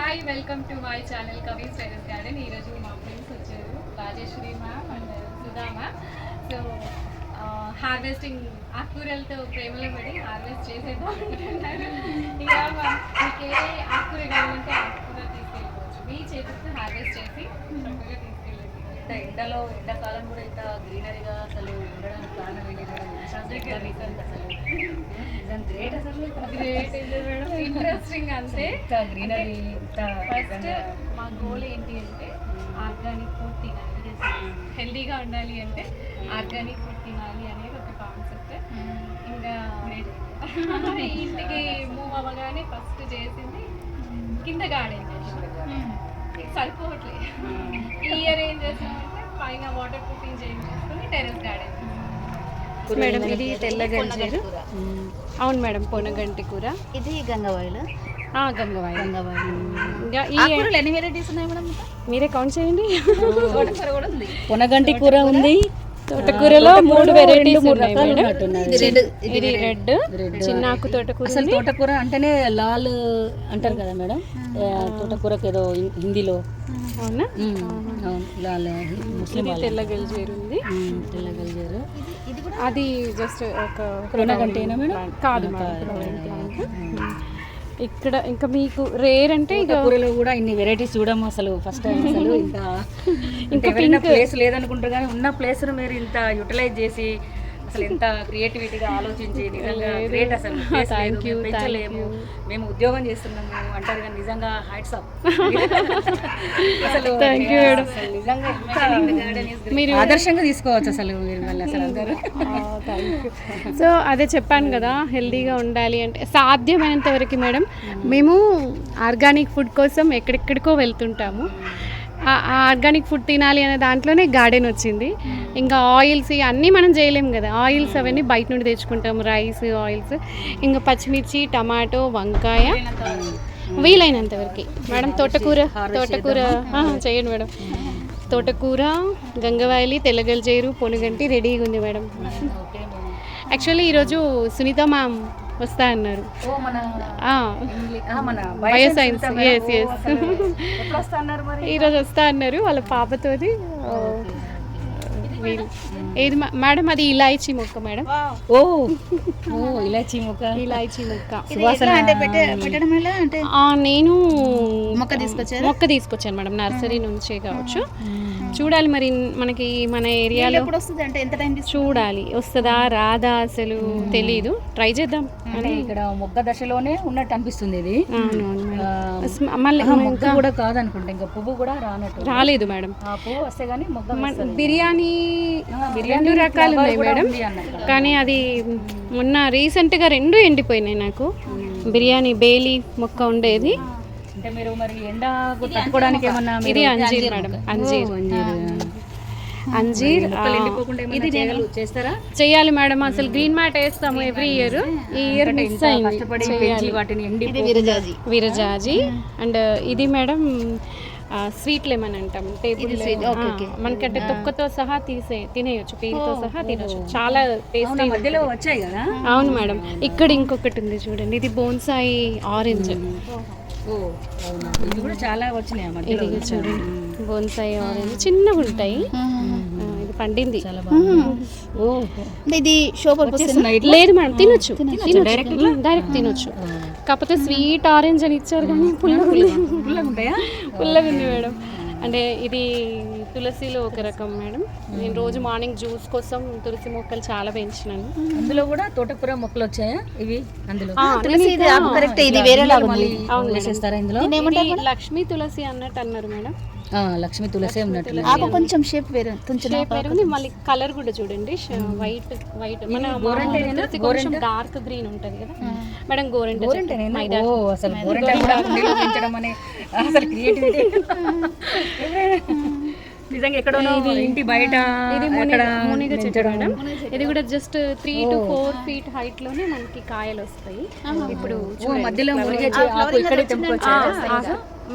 Hi welcome to my channel Kavi's terrace garden. ఈరోజు మా friends వచ్చారు, Rajeshwari ma'am and Sudha ma'am. So harvesting ఆకుకూరలతో ప్రేమలో పడి హార్వెస్ట్ చేసేద్దాం అంటున్నారు. ఇక మీకు ఏ ఆకుకూర కావాలంటే ఆకుకూర తీసుకెళ్ళిపోవచ్చు, మీ చేతితో హార్వెస్ట్ చేసి చక్కగా తీసుకెళ్ళండి. ఇంత ఎండాకాలం కూడా ఇంత గ్రీనరీగా అసలు ఉండడానికి కారణం ఏంటి మేడం? గ్రేట్ అసలు గ్రేట్ మేడం, ఇంట్రెస్టింగ్ అంతే. గ్రీనరీ ఫస్ట్ మా గోల్ ఏంటి అంటే ఆర్గానిక్ ఫుడ్ తినాలి, హెల్దీగా ఉండాలి అంటే ఆర్గానిక్ ఫుడ్ తినాలి అనేది ఒక కాన్సెప్ట్. ఇంకా ఇంటికి మూవ్ అవ్వగానే ఫస్ట్ చేసింది కింద గార్డెన్ సరిపోవట్లేదు. ఈ ఇయర్ ఏం చేస్తామంటే పైన వాటర్ ప్రూఫింగ్ చేయించుకొని టెర్రస్ గార్డెన్. మేడం ఇది తెల్ల గంజీరు. అవును మేడం, పొనగంటి కూర. ఇది గంగవాయిలు. గంగవాయి. ఇంకా ఈ ఎన్ని వెరైటీస్ ఉన్నాయి మేడం? మీరే కౌంట్ చేయండి. పొనగంటి కూర ఉంది, తోటకూరలో 3 వెరైటీస్ ఉన్నాయి మేడం. ఇది రెడ్ చిన్నాకు తోటకూర. అసలు తోటకూర అంటేనే లాల్ అంటారు కదా మేడం, తోటకూరకు ఏదో హిందీలో. అవునా? లాల్ ముస్లిం. తెల్ల గల్జీరు ఉంది. తెల్ల గల్జీరు అది జస్ట్ ఒక పొనగంటేనా మేడం? కాదు మేడం. ఇక్కడ ఇంకా మీకు రేర్ అంటే ఇక కూరలో కూడా ఇన్ని వెరైటీస్ చూడము అసలు ఫస్ట్ టైం. అసలు ఇంకా ప్లేస్ లేదనుకుంటారు కానీ ఉన్న ప్లేస్ను మీరు ఇంత యూటిలైజ్ చేసి అసలు ఎంత క్రియేటివిటీగా ఆలోచించి నిజంగా గ్రేట్. అసలు పెంచలేము, మేము ఉద్యోగం చేస్తున్నాము అంటారు కానీ నిజంగా హ్యాట్స్ ఆఫ్. అసలు నిజంగా మీరు ఆదర్శంగా తీసుకోవచ్చు అసలు మీరు మళ్ళీ అసలు అందరూ. సో అదే చెప్పాను కదా, హెల్దీగా ఉండాలి అంటే సాధ్యమైనంత వరకు మేడం మేము ఆర్గానిక్ ఫుడ్ కోసం ఎక్కడెక్కడికో వెళ్తుంటాము. ఆ ఆర్గానిక్ ఫుడ్ తినాలి అనే దాంట్లోనే గార్డెన్ వచ్చింది. ఇంకా ఆయిల్స్ అన్నీ మనం చేయలేము కదా, ఆయిల్స్ అవన్నీ బయట నుండి తెచ్చుకుంటాం, రైస్ ఆయిల్స్. ఇంకా పచ్చిమిర్చి, టమాటో, వంకాయ వీలైనంత వరకు మేడం. తోటకూర చేయండి మేడం. తోటకూర, గంగవాయలి, తెల్లగల్జేరు, పొనుగంటి రెడీగా ఉంది మేడం. యాక్చువల్లీ ఈరోజు సునీత మ్యామ్ వస్తా అన్నారు, బయోసైన్స్. ఈరోజు వస్తా అన్నారు వాళ్ళ పాపతోది. ఏది మేడం? అది ఇలాయచీ మొక్క మేడం. ఇలాచీ మొక్క. నేను మొక్క తీసుకొచ్చాను మేడం, నర్సరీ నుంచే కావచ్చు. చూడాలి మరి మనకి మన ఏరియాలో చూడాలి, వస్తుందా రాదా అసలు తెలీదు. ట్రై చేద్దాం. అంటే ఇక్కడ మొగ్గ దశలోనే ఉన్నట్టు అనిపిస్తుంది ఇది. మళ్ళీ మొగ్గ కూడా కాదనుకుంటా, ఇంకా పువ్వు కూడా రాలేదు మేడం. పువ్వు వస్తే గానీ మొగ్గ. బిర్యానీ 2 రకాలు ఉన్నాయి మేడం, కానీ అది మొన్న రీసెంట్గా 2 ఎండిపోయినాయి. నాకు బిర్యానీ బేలీ మొక్క ఉండేది. అంటే మీరు మరి ఎండ తట్టుకోవడానికి ఏమన్నా? ఇది అంజీర్ మేడం, అంజీర్ ఇది చేస్తారా? చేయాలి మేడం. అసలు గ్రీన్ మ్యాట్ వేస్తాము ఎవ్రీ ఇయర్. ఈ ఇయర్ మిస్ అయింది. వాటిని విరజాజి. అండ్ ఇది మేడం స్వీట్ లెమన్ అంటాం, టేబుల్. మనకంటే తొక్కతో సహా తినేయచ్చు, పీల్తో సహా తినచ్చు. చాలా టేస్టీ మధ్యలో వచ్చాయి కదా. అవును మేడం. ఇక్కడ ఇంకొకటి ఉంది చూడండి, ఇది బోన్సాయి ఆరెంజ్. ఇది కూడా చాలా వచ్చినాయి. ఇది చూడండి, బోన్సాయి ఆరెంజ్ చిన్నగా ఉంటాయి. ఇది పండింది. ఇది లేదు మేడం, తినొచ్చు, డైరెక్ట్ తినొచ్చు. కాకపోతే స్వీట్ ఆరెంజ్ అని ఇచ్చారు కానీ పుల్లగా ఉంది మేడం. అంటే ఇది తులసిలో ఒక రకం మేడం. నేను రోజు మార్నింగ్ జ్యూస్ కోసం తులసి మొక్కలు చాలా పెంచినాను. అందులో కూడా తోటకూర మొక్కలు వచ్చాయా ఇవి? అందులో లక్ష్మీ తులసి అన్నట్టు అన్నారు మేడం. లక్ష్మీ తులసి ఉన్నట్టు కొంచెం షేప్ వేరు ఉంది. మళ్ళీ కలర్ కూడా చూడండి, వైట్ మన కొంచెం డార్క్ గ్రీన్ ఉంటది కదా మేడం. గోరెంట అసలు క్రియేటివిటీ నిజంగా ఎక్కడో ఇంటి బయట. ఇది మునిగ చెట్టు మేడం. ఇది కూడా జస్ట్ 3 to 4 feet హైట్ లోనే మనకి కాయలు వస్తాయి. ఇప్పుడు మధ్యలో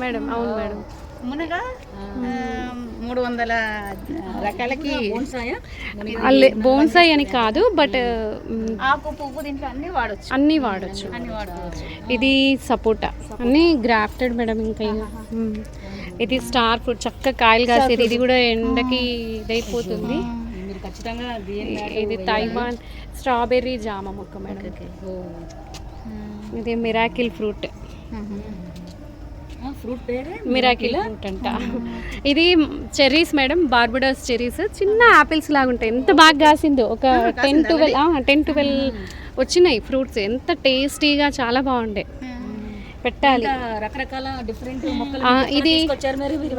మేడం. అవును మేడం. మునగ 300 రకాలకి బోన్సాయి అని కాదు, బట్ ఆకు పువ్వు దీంట్లో అన్ని వాడచ్చు. అన్నీ వాడచ్చు. ఇది సపోటా అన్నీ గ్రాఫ్టెడ్ మేడం. ఇంకా ఇది స్టార్ ఫ్రూట్, చక్కగా కాయలు కాసేది. ఇది కూడా ఎండకి ఇదైపోతుంది. మీరు ఖచ్చితంగా ఇది తైవాన్ స్ట్రాబెర్రీ జామ మొక్క మేడం. ఇది మిరాకిల్ ఫ్రూట్. ఫ్రూట్ పేరే మిరాకిల్ ఫ్రూట్ అంట. ఇది చెర్రీస్ మేడం, బార్బడోస్ చెర్రీస్. చిన్న యాపిల్స్ లాగా ఉంటాయి. ఎంత బాగా కాసిందో, ఒక 10-12 వచ్చినాయి ఫ్రూట్స్. ఎంత టేస్టీగా, చాలా బాగుండే. పెట్టాలి. రకరకాల డిఫరెంట్ మొక్కలు ఇది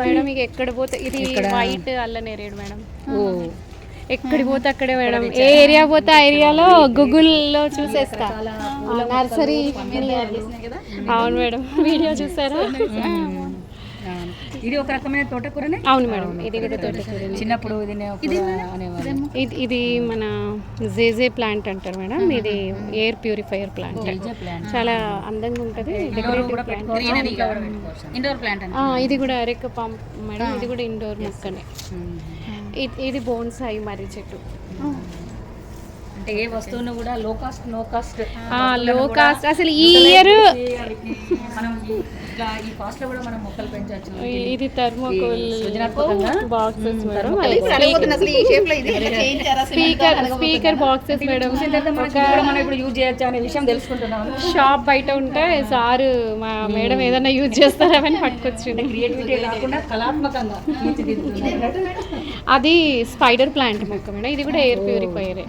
మేడం మీకు ఎక్కడ పోతే ఇది వైట్ అల్లనేరేడు మేడం. ఎక్కడికి పోతే అక్కడే మేడం. ఏ ఏరియా పోతే ఆ ఏరియాలో గూగుల్లో చూసేస్తా. నర్సరీ. అవును మేడం, వీడియో చూసారా? ఇది ఒక రకమైన తోటకూరనే. అవును మేడం, ఇది కూడా తోటకూర. చిన్నప్పుడు ఇది మన జేజే ప్లాంట్ అంటారు మేడం. ఇది ఎయిర్ ప్యూరిఫైయర్ ప్లాంట్. చాలా అందంగా ఉంటుంది. Decorative plant. Indoor plant. ఇది కూడా అరెక్క పంప్ మేడం. ఇది కూడా ఇండోర్ మొక్కనే. ఇది బోన్సాయి మర్రి చెట్టు. అంటే ఏ వస్తువును కూడా లో కాస్ట్ లో కాస్ట్. అసలు ఈ ఇయర్ మనం ఇట్లా ఈ కాస్ట్ లో కూడా మనం మొక్కలు పెంచవచ్చు. ఇది thermocol boxes madam. Speaker boxes madam. మనం ఇప్పుడు యూజ్ చేయొచ్చు అనే విషయం తెలుసుకుంటున్నాం. షాప్ బయట ఉంటే సారు మా మేడం ఏదైనా యూజ్ చేస్తారని పట్టుకొచ్చింది. క్రియేటివిటీ కాకుండా కళాత్మకంగా అది స్పైడర్ ప్లాంట్ మొక్క మేడం. ఇది కూడా ఎయిర్ ప్యూరిఫైయరే.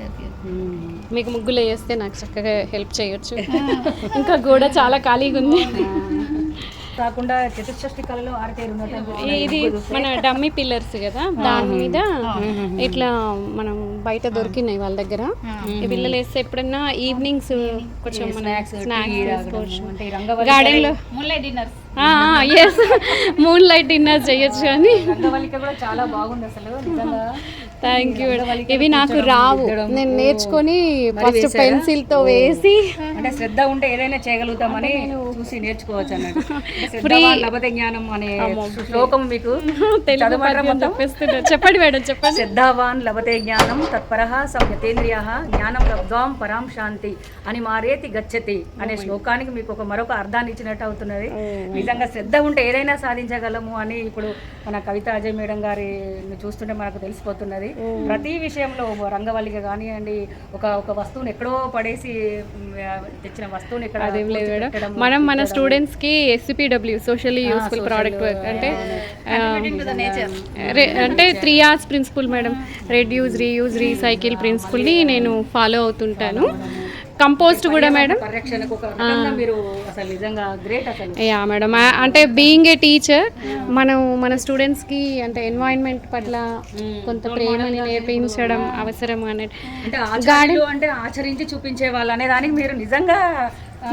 మీకు ముగ్గులు వేస్తే నాకు చక్కగా హెల్ప్ చేయొచ్చు. ఇంకా గోడ చాలా ఖాళీగా ఉంది. కాకుండా చతుష్షష్టి కళలో ఆర్కేర్ ఇది మన డమ్మీ పిల్లర్స్ కదా, దాని మీద ఇట్లా మనం బయట దొరికినాయి వాళ్ళ దగ్గర. ఈ పిల్లలు వేస్తే ఎప్పుడన్నా ఈవినింగ్స్ కొంచెం స్నాక్స్ గార్డెన్ లో మూన్ లైట్ డిన్నర్ చేయొచ్చు అని. కూడా చాలా బాగుంది అసలు. Thank you madam. ఇవి నాకు రావు, నేను నేర్చుకొని ఫస్ట్ పెన్సిల్ తో వేసి. అంటే శ్రద్ధ ఉంటే ఏదైనా చేయగలుగుతామని చూసి నేర్చుకోవచ్చు అన్నట్టు. లభతే జ్ఞానం అనే శ్లోకం మీకు చెప్పండి మేడం, చెప్పండి. శ్రద్ధావాన్ లభతే జ్ఞానం తత్పరః సంయతేంద్రియః జ్ఞానం లబ్ధ్వాం పరాం శాంతి అని మారేతి గచ్చతి అనే శ్లోకానికి మీకు మరొక అర్థాన్ని ఇచ్చినట్టు అవుతున్నది. నిజంగా శ్రద్ధ ఉంటే ఏదైనా సాధించగలము అని ఇప్పుడు మన కవిత అజయ్ మేడం గారి చూస్తుంటే మనకు తెలిసిపోతున్నది. ప్రతి విషయంలో రంగవల్లిగా కానివ్వండి, ఒక వస్తువుని ఎక్కడో పడేసి తెచ్చిన వస్తువుని ఇక్కడ అదేం లేదు మేడం. మనం మన స్టూడెంట్స్ కి SCPW socially useful product work అంటే 3Rs principle madam. Reduce, reuse, recycle ప్రిన్సిపల్ని నేను ఫాలో అవుతుంటాను. కంపోస్ట్ కూడా మేడం. యా మేడం, అంటే బీయింగ్ ఏ టీచర్ మనం మన స్టూడెంట్స్కి అంటే ఎన్వైరన్మెంట్ పట్ల కొంత ప్రేమని నేర్పించడం అవసరం అన్నట్టు. గార్డెన్ అంటే ఆచరించి చూపించే వాళ్ళు అనే దానికి మీరు నిజంగా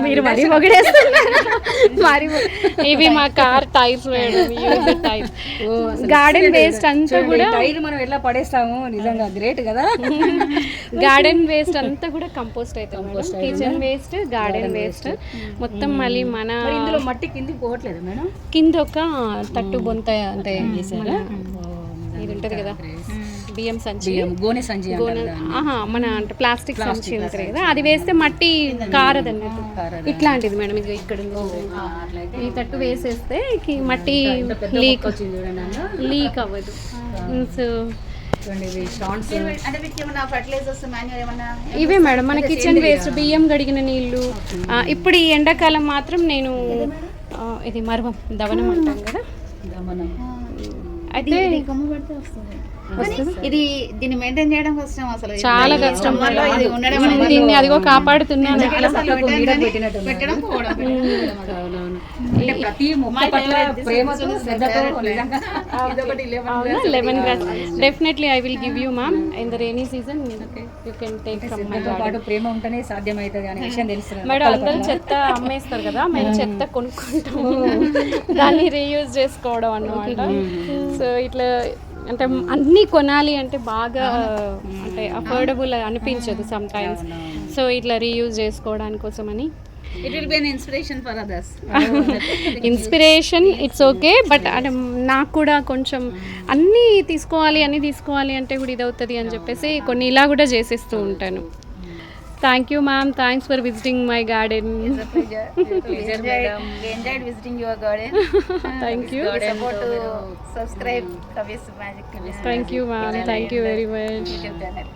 మీరు మరీ పొగిడేస్తున్నారు. మరి ఇవి మా car tyres madam, tyres. Garden waste అంతా కూడా టైర్ మనం ఎలా పడేస్తాము, నిజంగా గ్రేట్ కదా. గార్డెన్ వేస్ట్ అంతా కూడా కంపోస్ట్ అవుతుంది. కిచెన్ వేస్ట్, గార్డెన్ వేస్ట్ మొత్తం మళ్ళీ మన ఇందులో మట్టి కిందికి పోవట్లేదు మేడం. కింద ఒక తట్టు బొంత అంటే ఇది ఉంటుంది కదా, బియ్యం సంచి, గోనె సంచి, మన అంటే ప్లాస్టిక్ సంచి ఉంటుంది కదా, అది వేస్తే మట్టి కారదు అన్నట్టు. ఇట్లాంటిది మేడం, ఇది ఇక్కడ ఈ తట్టు వేసేస్తే మట్టి లీక్ అవ్వదు. సో ఇవే మేడం మన కిచెన్ వేస్ట్, బియ్యం గడిగిన నీళ్ళు. ఇప్పుడు ఈ ఎండాకాలం మాత్రం నేను ఇది మరవం దవనం అంటాం కదా, అయితే ఇది దీన్ని మెయింటైన్ చేయడం కష్టం, అసలు చాలా కష్టం. దీన్ని అదిగో కాపాడుతున్నాను. Lemon grass definitely I will give you ma'am in the rainy season. You can take from my garden. ప్రేమ ఉంటేనే సాధ్యమవుతుంది అనే విషయం తెలుస్తుంది మేడం. అందరూ చెత్త అమ్మేస్తారు కదా, మేము చెత్త కొనుక్కుంటాము, దాన్ని రీయూజ్ చేసుకోవడం అన్నమాట. సో ఇట్లా అంటే అన్నీ కొనాలి అంటే బాగా అంటే అఫోర్డబుల్ అనిపించదు సమ్ టైమ్స్. సో ఇట్లా రీయూజ్ చేసుకోవడానికి కోసమని it will be an inspiration for others. Inspiration it's okay, but అంటే నాకు కూడా కొంచెం అన్నీ తీసుకోవాలి అంటే కూడా ఇది అవుతుంది అని చెప్పేసి కొన్ని ఇలా కూడా చేసేస్తూ ఉంటాను. Thank you ma'am, thanks for visiting my garden. Enjoyed visiting your garden. Thank you. Support to subscribe Kavi's magic. Thank you ma'am, thank you very much. YouTube channel.